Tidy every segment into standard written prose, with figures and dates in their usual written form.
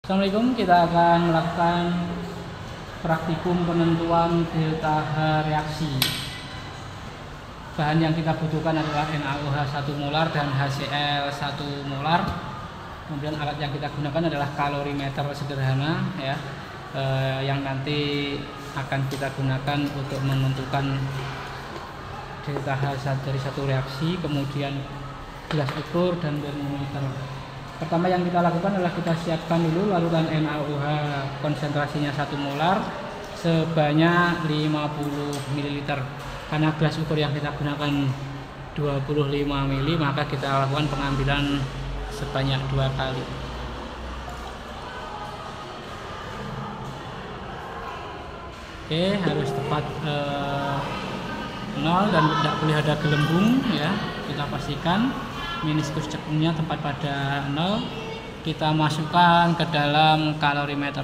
Assalamualaikum, kita akan melakukan praktikum penentuan delta H reaksi. Bahan yang kita butuhkan adalah NaOH 1 molar dan HCl 1 molar. Kemudian alat yang kita gunakan adalah kalorimeter sederhana ya, yang nanti akan kita gunakan untuk menentukan delta H dari satu reaksi. Kemudian gelas ukur dan termometer. Pertama yang kita lakukan adalah kita siapkan dulu larutan NaOH konsentrasinya 1 molar sebanyak 50 ml. Karena gelas ukur yang kita gunakan 25 ml, maka kita lakukan pengambilan sebanyak 2 kali. Oke, harus tepat 0 dan tidak boleh ada gelembung ya. Kita pastikan meniskus cekungnya tepat pada 0. Kita masukkan ke dalam kalorimeter.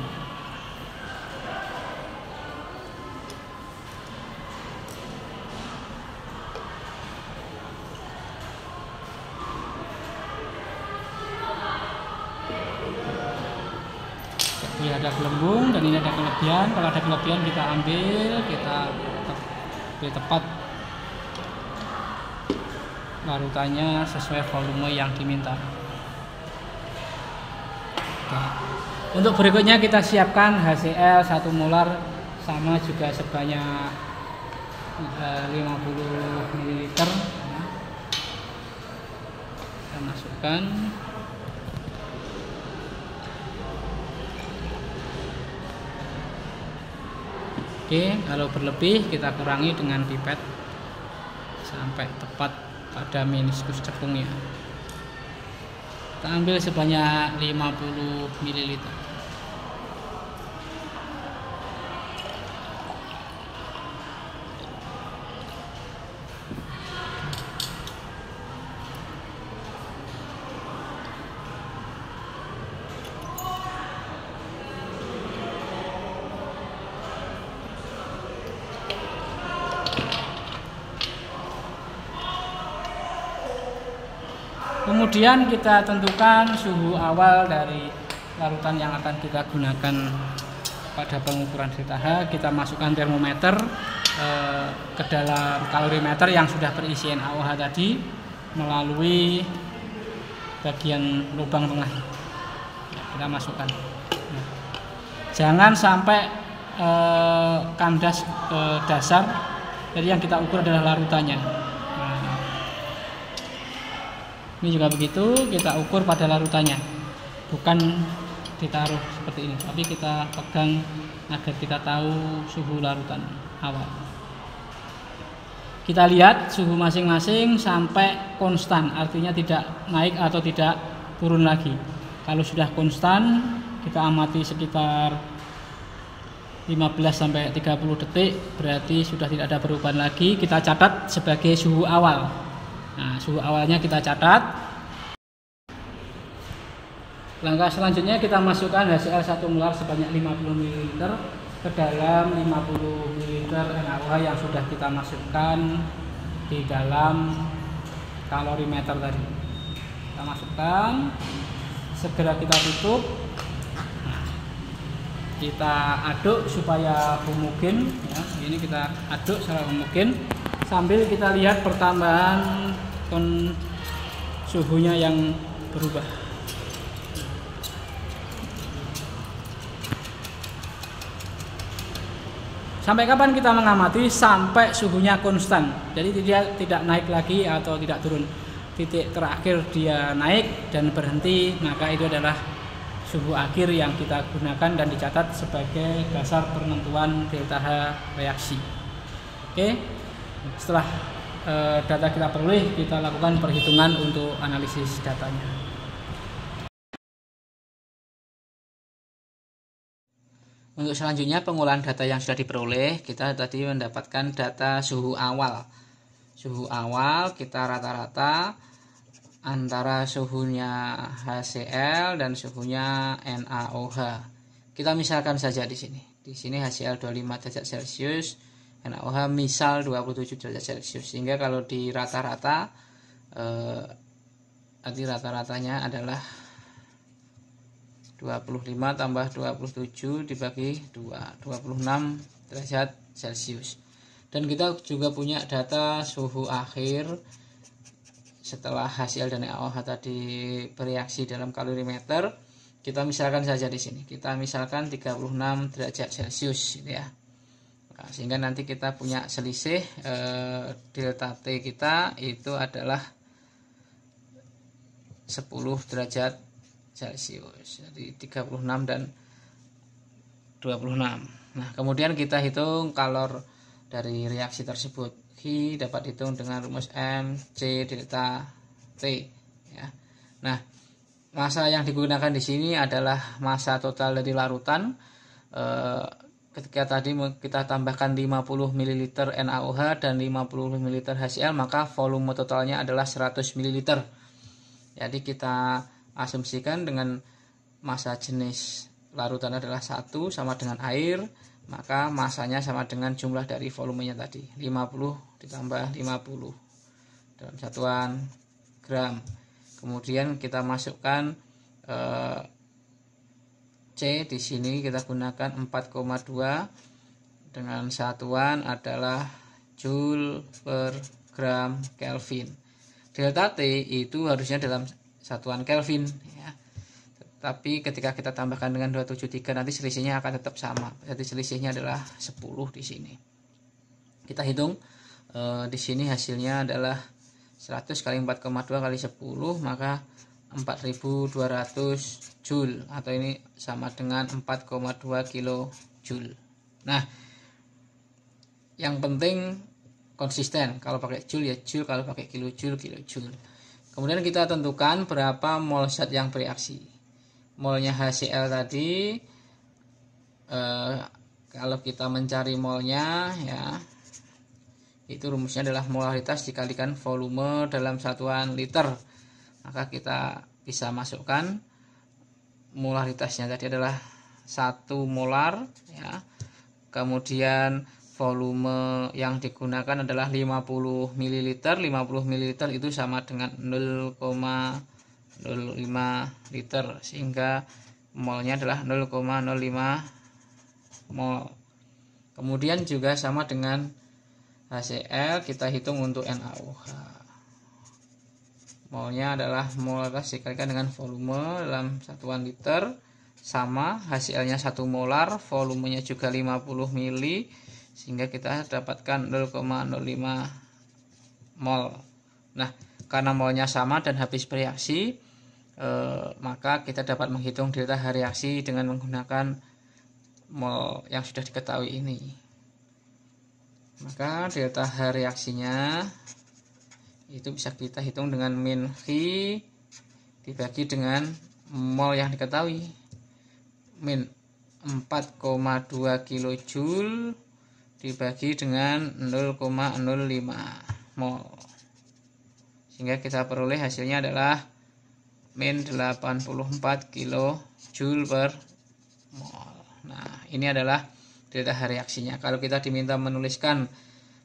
Ini ada gelembung dan ini ada kelebihan. Kalau ada kelebihan kita ambil, kita tepat larutannya sesuai volume yang diminta. Oke. Untuk berikutnya kita siapkan HCl 1 molar sama juga sebanyak 50 ml. Kita masukkan. Oke, kalau berlebih kita kurangi dengan pipet sampai tepat pada meniskus cekungnya. Kita ambil sebanyak 50 ml. Kemudian kita tentukan suhu awal dari larutan yang akan kita gunakan pada pengukuran delta H. Kita masukkan termometer ke dalam kalorimeter yang sudah berisi NaOH tadi melalui bagian lubang tengah. Kita masukkan. Nah, jangan sampai kandas ke dasar. Jadi yang kita ukur adalah larutannya. Ini juga begitu, kita ukur pada larutannya, bukan ditaruh seperti ini, tapi kita pegang agar kita tahu suhu larutan awal. Kita lihat suhu masing-masing sampai konstan, artinya tidak naik atau tidak turun lagi. Kalau sudah konstan, kita amati sekitar 15-30 detik, berarti sudah tidak ada perubahan lagi. Kita catat sebagai suhu awal. Nah, suhu awalnya kita catat. Langkah selanjutnya kita masukkan HCl 1 molar sebanyak 50 ml ke dalam 50 ml NaOH yang sudah kita masukkan di dalam kalorimeter tadi. Kita masukkan, segera kita tutup. Nah, kita aduk supaya homogen ya. Ini kita aduk secara homogen sambil kita lihat pertambahan suhunya yang berubah. Sampai kapan kita mengamati? Sampai suhunya konstan. Jadi dia tidak naik lagi atau tidak turun. Titik terakhir dia naik dan berhenti, maka itu adalah suhu akhir yang kita gunakan dan dicatat sebagai dasar penentuan delta H reaksi. Oke. Setelah data kita peroleh, kita lakukan perhitungan untuk analisis datanya. Untuk selanjutnya pengolahan data yang sudah diperoleh, kita tadi mendapatkan data suhu awal. Suhu awal kita rata-rata antara suhunya HCl dan suhunya NaOH. Kita misalkan saja di sini. Di sini HCl 25 derajat Celcius, NaOH misal 27 derajat Celcius. Sehingga kalau di rata-rata nanti rata-ratanya adalah 25 tambah 27 dibagi 2, 26 derajat Celcius. Dan kita juga punya data suhu akhir setelah hasil dan NaOH tadi bereaksi dalam kalorimeter. Kita misalkan saja di sini, kita misalkan 36 derajat Celcius gitu ya. Nah, sehingga nanti kita punya selisih delta T kita itu adalah 10 derajat Celcius. Jadi 36 dan 26. Nah, kemudian kita hitung kalor dari reaksi tersebut. Q dapat dihitung dengan rumus M C delta T ya. Nah, massa yang digunakan di sini adalah massa total dari larutan. Ketika tadi kita tambahkan 50 ml NaOH dan 50 ml HCl, maka volume totalnya adalah 100 ml. Jadi kita asumsikan dengan massa jenis larutan adalah 1 sama dengan air, maka masanya sama dengan jumlah dari volumenya tadi, 50 ditambah 50 dalam satuan gram. Kemudian kita masukkan C di sini kita gunakan 4,2 dengan satuan adalah Joule per gram Kelvin. Delta T itu harusnya dalam satuan Kelvin ya. Tapi ketika kita tambahkan dengan 273 nanti selisihnya akan tetap sama. Jadi selisihnya adalah 10 di sini. Kita hitung di sini hasilnya adalah 100 kali 4,2 kali 10, maka 4200 Joule, atau ini sama dengan 4,2 kilo Joule. Nah, yang penting konsisten. Kalau pakai Joule ya Joule, kalau pakai kilo Joule, kilo Joule. Kemudian kita tentukan berapa mol zat yang bereaksi. Molnya HCl tadi, kalau kita mencari molnya ya, itu rumusnya adalah molaritas dikalikan volume dalam satuan liter. Maka kita bisa masukkan molaritasnya tadi adalah 1 molar ya. Kemudian volume yang digunakan adalah 50 ml. 50 ml itu sama dengan 0,05 liter, sehingga molnya adalah 0,05 mol. Kemudian juga sama dengan HCl, kita hitung untuk NaOH. Molnya adalah molaritas dikalikan dengan volume dalam satuan liter, sama HCl-nya 1 molar, volumenya juga 50 ml, sehingga kita dapatkan 0,05 mol. Nah, karena molnya sama dan habis bereaksi, maka kita dapat menghitung delta H reaksi dengan menggunakan mol yang sudah diketahui ini. Maka delta H reaksinya itu bisa kita hitung dengan min Q dibagi dengan mol yang diketahui, min 4,2 kilojoule dibagi dengan 0,05 mol, sehingga kita peroleh hasilnya adalah min 84 kilojoule per mol. Nah, ini adalah delta H reaksinya. Kalau kita diminta menuliskan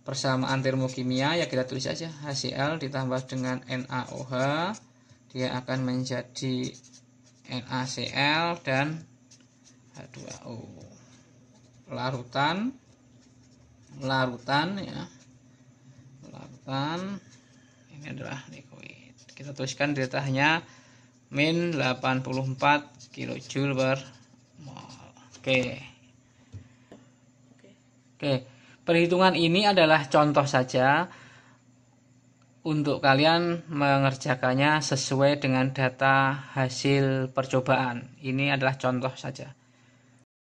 persamaan termokimia, ya kita tulis saja HCl ditambah dengan NaOH, dia akan menjadi NaCl dan H2O. Larutan ya, larutan ini adalah liquid. Kita tuliskan deltanya min 84 kilojoule per mol. Oke. Perhitungan ini adalah contoh saja untuk kalian mengerjakannya sesuai dengan data hasil percobaan. Ini adalah contoh saja.